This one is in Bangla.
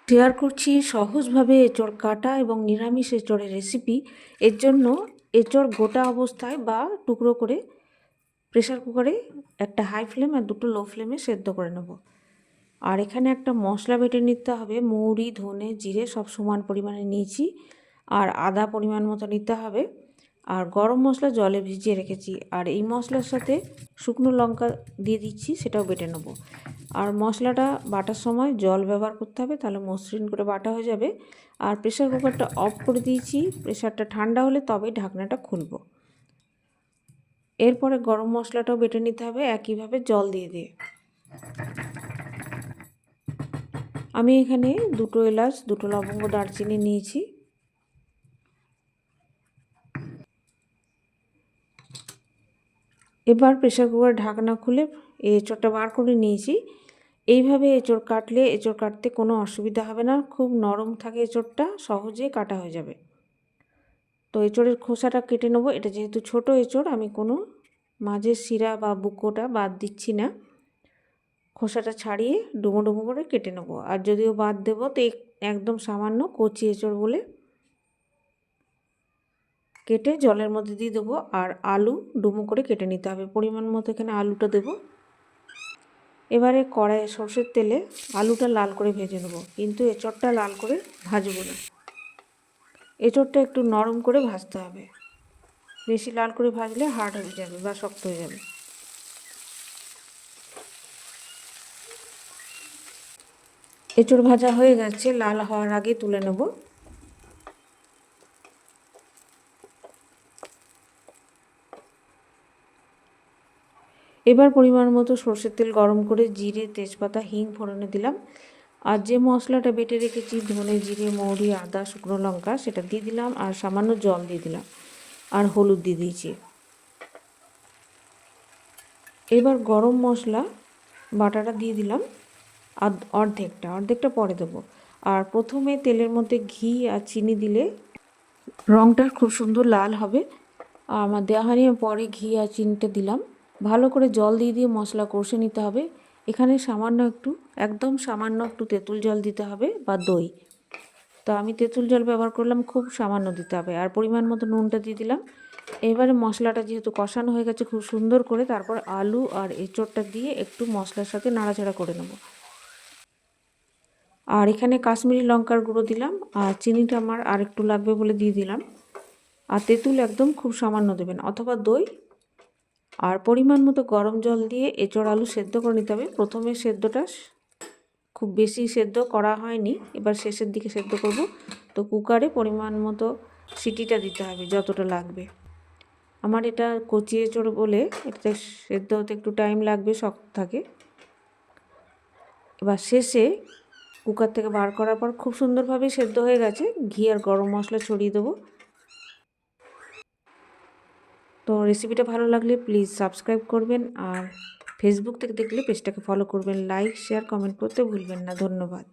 শেয়ার করছি সহজভাবে এঁচোড় কাটা এবং নিরামিষ এঁচোড়ের রেসিপি। এর জন্য এঁচোড় গোটা অবস্থায় বা টুকরো করে প্রেসার কুকারে একটা হাই ফ্লেম আর দুটো লো ফ্লেমে সেদ্ধ করে নেব। আর এখানে একটা মশলা বেটে নিতে হবে। মৌরি, ধনে, জিরে সব সমান পরিমাণে নিয়েছি। আর আদা পরিমাণ মতো নিতে হবে। আর গরম মশলা জলে ভিজিয়ে রেখেছি। আর এই মশলার সাথে শুকনো লঙ্কা দিয়ে দিচ্ছি, সেটাও বেটে নেব। আর মশলাটা বাটার সময় জল ব্যবহার করতে হবে, তাহলে মসৃণ করে বাটা হয়ে যাবে। আর প্রেসার কুকারটা অফ করে দিয়েছি। প্রেসারটা ঠান্ডা হলে তবেই ঢাকনাটা খুলব। এরপরে গরম মশলাটাও বেটে নিতে হবে একইভাবে জল দিয়ে দিয়ে। আমি এখানে দুটো এলাচ, দুটো লবঙ্গ, দারচিনি নিয়েছি। এবার প্রেসার কুকার ঢাকনা খুলে এঁচোড়টা বার করে নিয়েছি। এইভাবে এঁচোড় কাটলে এঁচোড় কাটতে কোনো অসুবিধা হবে না। খুব নরম থাকে এঁচোড়টা, সহজে কাটা হয়ে যাবে। তো এঁচোড়ের খোসাটা কেটে নেবো। এটা যেহেতু ছোট এঁচোড়, আমি কোনো মাঝের শিরা বা বুকোটা বাদ দিচ্ছি না। খোসাটা ছাড়িয়ে ডুমো ডুমো করে কেটে নেবো। আর যদিও বাদ দেবো তো একদম সামান্য কচি এঁচোড় বলে কেটে জলের মধ্যে দিয়ে দেবো। আর আলু ডুমো করে কেটে নিতে হবে। পরিমাণ মতো এখানে আলুটা দেবো। এবারে কড়াইয়ে সর্ষের তেলে আলুটা লাল করে ভেজে নেবো, কিন্তু এঁচোড়টা লাল করে ভাজবো না। এঁচোড়টা একটু নরম করে ভাজতে হবে। বেশি লাল করে ভাজলে হার্ড হয়ে যাবে বা শক্ত হয়ে যাবে। এঁচোড় ভাজা হয়ে গেছে, লাল হওয়ার আগে তুলে নেব। এবার পরিমাণ মতো সর্ষের তেল গরম করে জিরে, তেজপাতা, হিং ফোড়নে দিলাম। আর যে মশলাটা বেটে রেখেছি, ধনে, জিরে, মৌরি, আদা, শুকনো লঙ্কা, সেটা দিয়ে দিলাম। আর সামান্য জল দিয়ে দিলাম। আর হলুদ দিয়ে দিয়েছি। এবার গরম মশলা বাটাটা দিয়ে দিলাম। আর অর্ধেকটা পরে দেবো। আর প্রথমে তেলের মধ্যে ঘি আর চিনি দিলে রঙটা খুব সুন্দর লাল হবে। আমার দেওয়া হয়নি, পরে ঘি আর চিনিটা দিলাম। ভালো করে জল দিয়ে দিয়ে মশলা কষে নিতে হবে। এখানে একদম সামান্য একটু তেঁতুল জল দিতে হবে বা দই। তো আমি তেঁতুল জল ব্যবহার করলাম, খুব সামান্য দিতে হবে। আর পরিমাণ মতো নুনটা দিয়ে দিলাম। এবারে মশলাটা যেহেতু কষানো হয়ে গেছে খুব সুন্দর করে, তারপর আলু আর এঁচোড়টা দিয়ে একটু মশলার সাথে নাড়াচাড়া করে নেব। আর এখানে কাশ্মীরি লঙ্কার গুঁড়ো দিলাম। আর চিনিটা আমার আর একটু লাগবে বলে দিয়ে দিলাম। আর তেঁতুল একদম খুব সামান্য দেবেন, অথবা দই। আর পরিমাণ মতো গরম জল দিয়ে এঁচোড় আলু সেদ্ধ করে নিতে হবে। প্রথমে সেদ্ধটা খুব বেশি সেদ্ধ করা হয়নি, এবার শেষের দিকে সেদ্ধ করব। তো কুকারে পরিমাণ মতো সিটিটা দিতে হবে যতটা লাগবে। আমার এটা কচি এঁচোড় বলে এটাতে সেদ্ধ হতে একটু টাইম লাগবে, শক্ত থাকে। এবার শেষে কুকার থেকে বার করার পর খুব সুন্দরভাবে সেদ্ধ হয়ে গেছে। ঘি আর গরম মশলা ছড়িয়ে দেবো। তো রেসিপিটা ভালো লাগলে প্লিজ সাবস্ক্রাইব করবেন। আর ফেসবুক থেকে দেখলে পেজটাকে ফলো করবেন। লাইক, শেয়ার, কমেন্ট করতে ভুলবেন না। ধন্যবাদ।